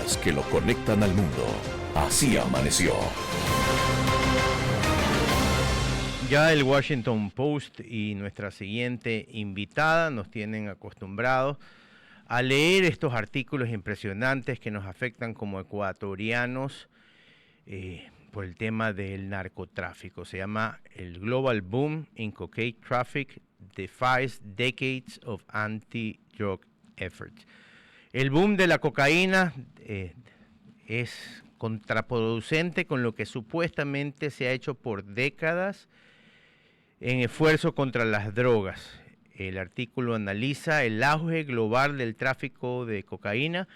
noticias que lo conectan al mundo. Así amaneció. Ya el Washington Post y nuestra siguiente invitada nos tienen acostumbrados a leer estos artículos impresionantes que nos afectan como ecuatorianos por el tema del narcotráfico. Se llama el Global Boom in Cocaine Traffic Defies Decades of Anti-Drug Efforts. El boom de la cocaína es contraproducente con lo que supuestamente se ha hecho por décadas en esfuerzo contra las drogas. El artículo analiza el auge global del tráfico de cocaína,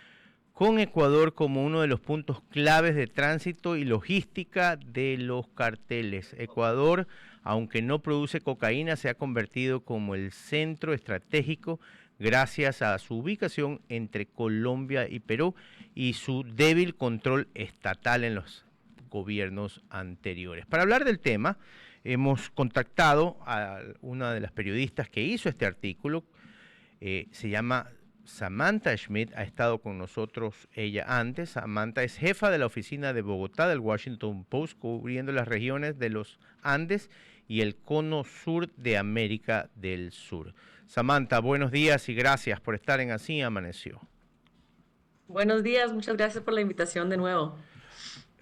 con Ecuador como uno de los puntos claves de tránsito y logística de los carteles. Ecuador, aunque no produce cocaína, se ha convertido como el centro estratégico gracias a su ubicación entre Colombia y Perú y su débil control estatal en los gobiernos anteriores. Para hablar del tema, hemos contactado a una de las periodistas que hizo este artículo. Se llama Samantha Schmidt, ha estado con nosotros ella antes. Samantha es jefa de la oficina de Bogotá del Washington Post, cubriendo las regiones de los Andes y el cono sur de América del Sur. Samantha, buenos días y gracias por estar en Así Amaneció. Buenos días, muchas gracias por la invitación de nuevo.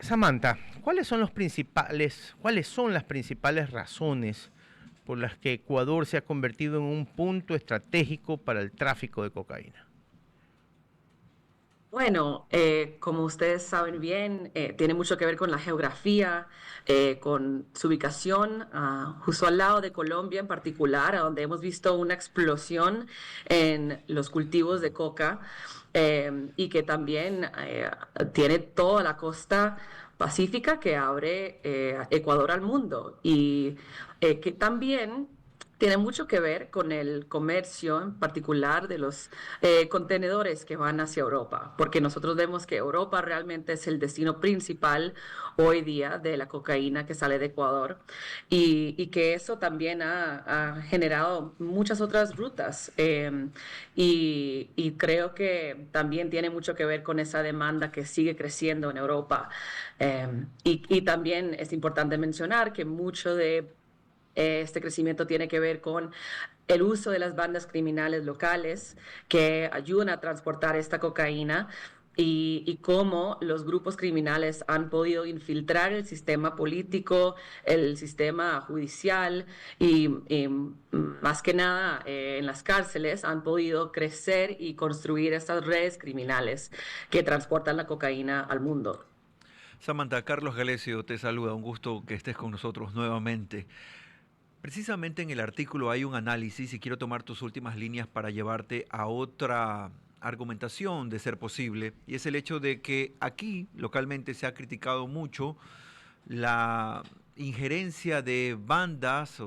Samantha, ¿cuáles son las principales razones por las que Ecuador se ha convertido en un punto estratégico para el tráfico de cocaína? Bueno, como ustedes saben bien, tiene mucho que ver con la geografía, con su ubicación justo al lado de Colombia en particular, a donde hemos visto una explosión en los cultivos de coca y que también tiene toda la costa pacífica que abre Ecuador al mundo y que también tiene mucho que ver con el comercio, en particular de los contenedores que van hacia Europa, porque nosotros vemos que Europa realmente es el destino principal hoy día de la cocaína que sale de Ecuador y que eso también ha generado muchas otras rutas y creo que también tiene mucho que ver con esa demanda que sigue creciendo en Europa y también es importante mencionar que mucho de este crecimiento tiene que ver con el uso de las bandas criminales locales que ayudan a transportar esta cocaína y cómo los grupos criminales han podido infiltrar el sistema político, el sistema judicial y más que nada en las cárceles han podido crecer y construir estas redes criminales que transportan la cocaína al mundo. Samantha, Carlos Galesio te saluda, un gusto que estés con nosotros nuevamente. Precisamente en el artículo hay un análisis y quiero tomar tus últimas líneas para llevarte a otra argumentación de ser posible, y es el hecho de que aquí localmente se ha criticado mucho la injerencia de bandas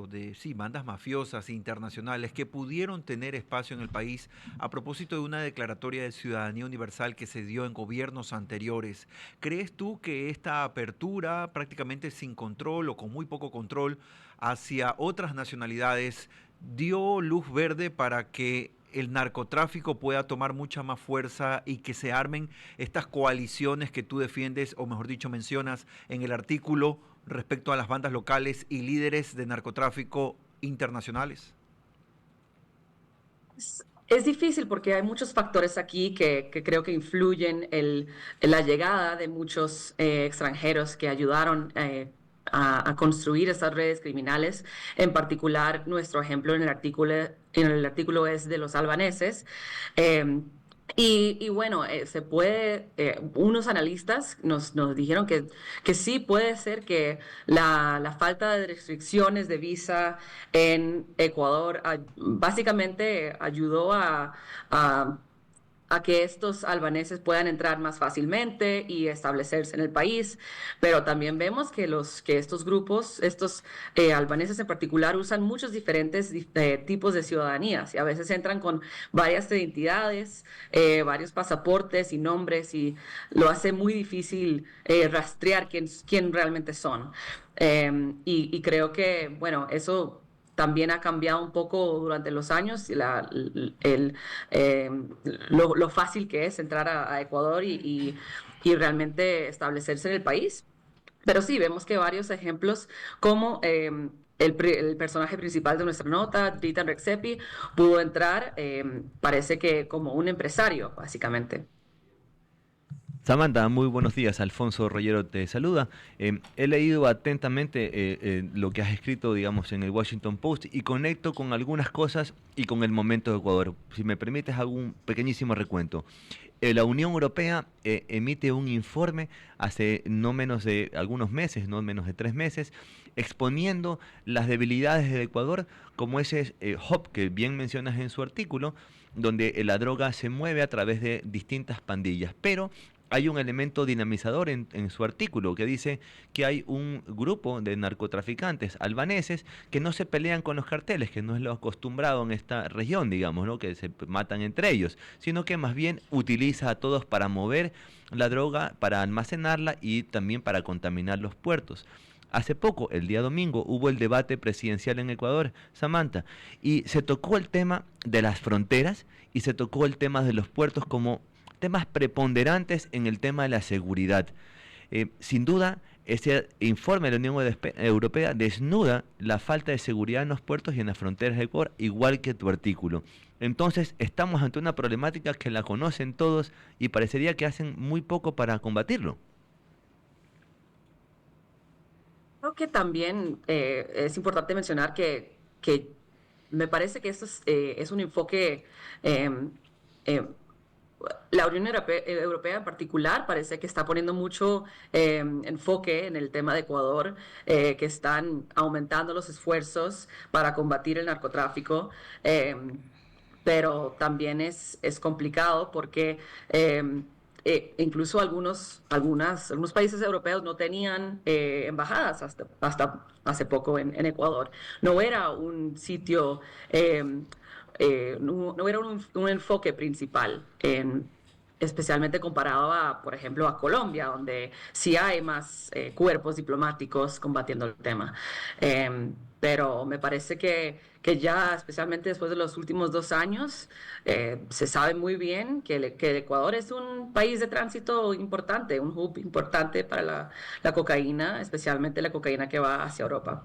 bandas mafiosas internacionales que pudieron tener espacio en el país a propósito de una declaratoria de ciudadanía universal que se dio en gobiernos anteriores. ¿Crees tú que esta apertura prácticamente sin control o con muy poco control hacia otras nacionalidades dio luz verde para que el narcotráfico pueda tomar mucha más fuerza y que se armen estas coaliciones que tú defiendes, o mejor dicho mencionas en el artículo respecto a las bandas locales y líderes de narcotráfico internacionales? Es difícil porque hay muchos factores aquí que creo que influyen en la llegada de muchos extranjeros que ayudaron a construir esas redes criminales. En particular, nuestro ejemplo en el artículo es de los albaneses. Y bueno, unos analistas nos dijeron que sí puede ser que la falta de restricciones de visa en Ecuador básicamente ayudó a que estos albaneses puedan entrar más fácilmente y establecerse en el país, pero también vemos que estos grupos, estos albaneses en particular, usan muchos diferentes tipos de ciudadanías y a veces entran con varias identidades, varios pasaportes y nombres y lo hace muy difícil quién realmente son. Y creo que, bueno, eso también ha cambiado un poco durante los años el, eh, lo fácil que es entrar a Ecuador y realmente establecerse en el país. Pero sí, vemos que varios ejemplos como el personaje principal de nuestra nota, Dritan Rexepi, pudo entrar, parece que como un empresario, básicamente. Samantha, muy buenos días. Alfonso Rollero te saluda. He leído atentamente lo que has escrito, digamos, en el Washington Post y conecto con algunas cosas y con el momento de Ecuador. Si me permites, hago un pequeñísimo recuento. La Unión Europea emite un informe hace no menos de algunos meses, no menos de 3 meses, exponiendo las debilidades del Ecuador, como ese hub que bien mencionas en su artículo, donde la droga se mueve a través de distintas pandillas. Pero hay un elemento dinamizador en su artículo que dice que hay un grupo de narcotraficantes albaneses que no se pelean con los carteles, que no es lo acostumbrado en esta región, digamos, ¿no? Que se matan entre ellos, sino que más bien utiliza a todos para mover la droga, para almacenarla y también para contaminar los puertos. Hace poco, el día domingo, hubo el debate presidencial en Ecuador, Samantha, y se tocó el tema de las fronteras y se tocó el tema de los puertos como temas preponderantes en el tema de la seguridad. Sin duda, ese informe de la Unión Europea desnuda la falta de seguridad en los puertos y en las fronteras de Ecuador, igual que tu artículo. Entonces, estamos ante una problemática que la conocen todos y parecería que hacen muy poco para combatirlo. Creo que también es importante mencionar que me parece que esto es un enfoque em, em, la Unión Europea en particular parece que está poniendo mucho enfoque en el tema de Ecuador, que están aumentando los esfuerzos para combatir el narcotráfico, eh, pero también es complicado porque incluso algunos países europeos no tenían embajadas hasta hace poco en Ecuador. No era un sitio... no era un enfoque principal, especialmente comparado a, por ejemplo, a Colombia, donde sí hay más cuerpos diplomáticos combatiendo el tema. Pero me parece que ya, especialmente después de los últimos 2 años, se sabe muy bien que el Ecuador es un país de tránsito importante, un hub importante para la cocaína, especialmente la cocaína que va hacia Europa.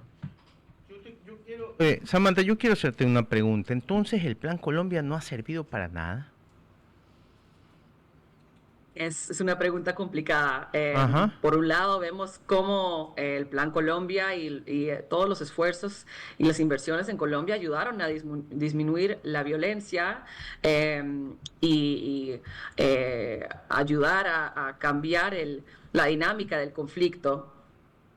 Samantha, yo quiero hacerte una pregunta. Entonces, ¿el Plan Colombia no ha servido para nada? Es una pregunta complicada. Ajá. Por un lado, vemos cómo el Plan Colombia y todos los esfuerzos y las inversiones en Colombia ayudaron a disminuir la violencia y ayudar a cambiar la dinámica del conflicto.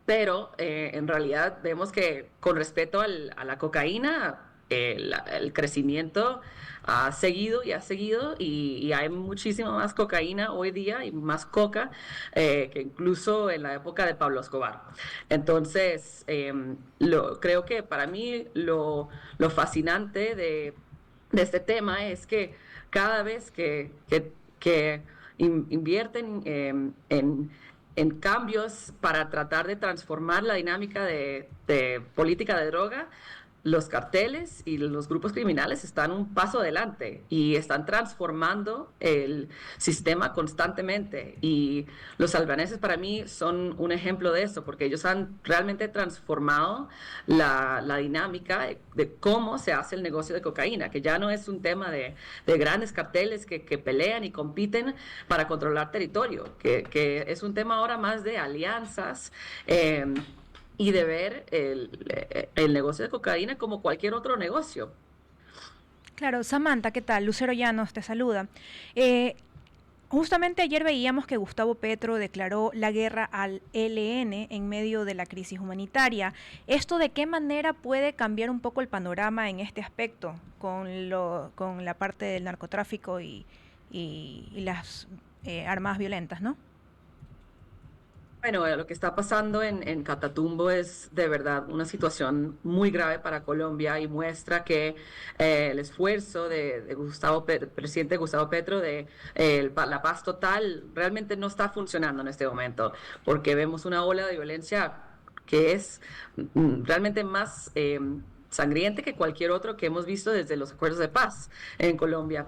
Pero en realidad vemos que con respecto a la cocaína, el crecimiento ha seguido y hay muchísima más cocaína hoy día y más coca que incluso en la época de Pablo Escobar. Entonces, creo que para mí lo fascinante de este tema es que cada vez que invierten en cambios para tratar de transformar la dinámica de política de droga, los carteles y los grupos criminales están un paso adelante y están transformando el sistema constantemente. Y los albaneses para mí son un ejemplo de eso, porque ellos han realmente transformado la dinámica de cómo se hace el negocio de cocaína, que ya no es un tema de grandes carteles que pelean y compiten para controlar territorio, que es un tema ahora más de alianzas. Y de ver el negocio de cocaína como cualquier otro negocio. Claro, Samantha, ¿qué tal? Lucero Llanos te saluda. Justamente ayer veíamos que Gustavo Petro declaró la guerra al ELN en medio de la crisis humanitaria. ¿Esto de qué manera puede cambiar un poco el panorama en este aspecto con la parte del narcotráfico y las armadas violentas, ¿no? Bueno, lo que está pasando en Catatumbo es de verdad una situación muy grave para Colombia y muestra que el esfuerzo de presidente Gustavo Petro de la paz total realmente no está funcionando en este momento, porque vemos una ola de violencia que es realmente más sangriente que cualquier otro que hemos visto desde los acuerdos de paz en Colombia.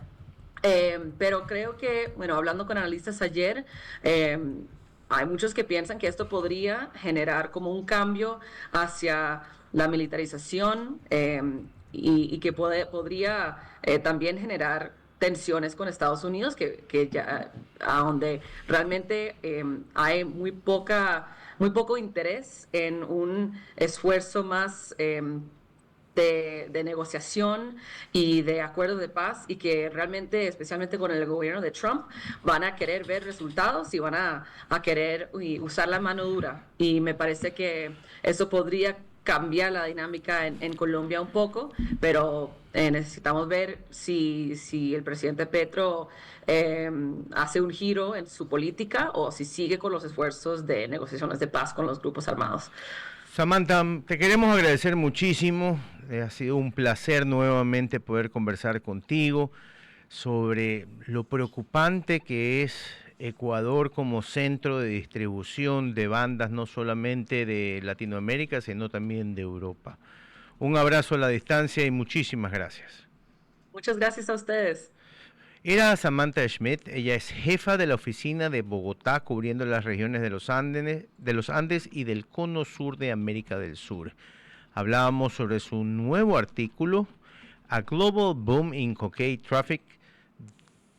Pero creo que, bueno, hablando con analistas ayer, hay muchos que piensan que esto podría generar como un cambio hacia la militarización y que podría también generar tensiones con Estados Unidos, que ya a donde realmente hay muy poco interés en un esfuerzo más de negociación y de acuerdo de paz, y que realmente, especialmente con el gobierno de Trump, van a querer ver resultados y van a querer usar la mano dura. Y me parece que eso podría cambiar la dinámica en Colombia un poco, pero necesitamos ver si el presidente Petro hace un giro en su política o si sigue con los esfuerzos de negociaciones de paz con los grupos armados. Samantha, te queremos agradecer muchísimo. Ha sido un placer nuevamente poder conversar contigo sobre lo preocupante que es Ecuador como centro de distribución de bandas, no solamente de Latinoamérica, sino también de Europa. Un abrazo a la distancia y muchísimas gracias. Muchas gracias a ustedes. Era Samantha Schmidt, ella es jefa de la oficina de Bogotá cubriendo las regiones de los Andes y del cono sur de América del Sur. Hablábamos sobre su nuevo artículo, A Global Boom in Cocaine Traffic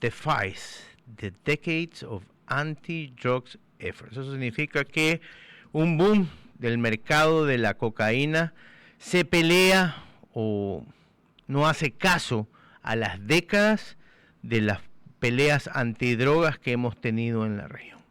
Defies the Decades of Anti-Drugs Efforts. Eso significa que un boom del mercado de la cocaína se pelea o no hace caso a las décadas de las peleas antidrogas que hemos tenido en la región.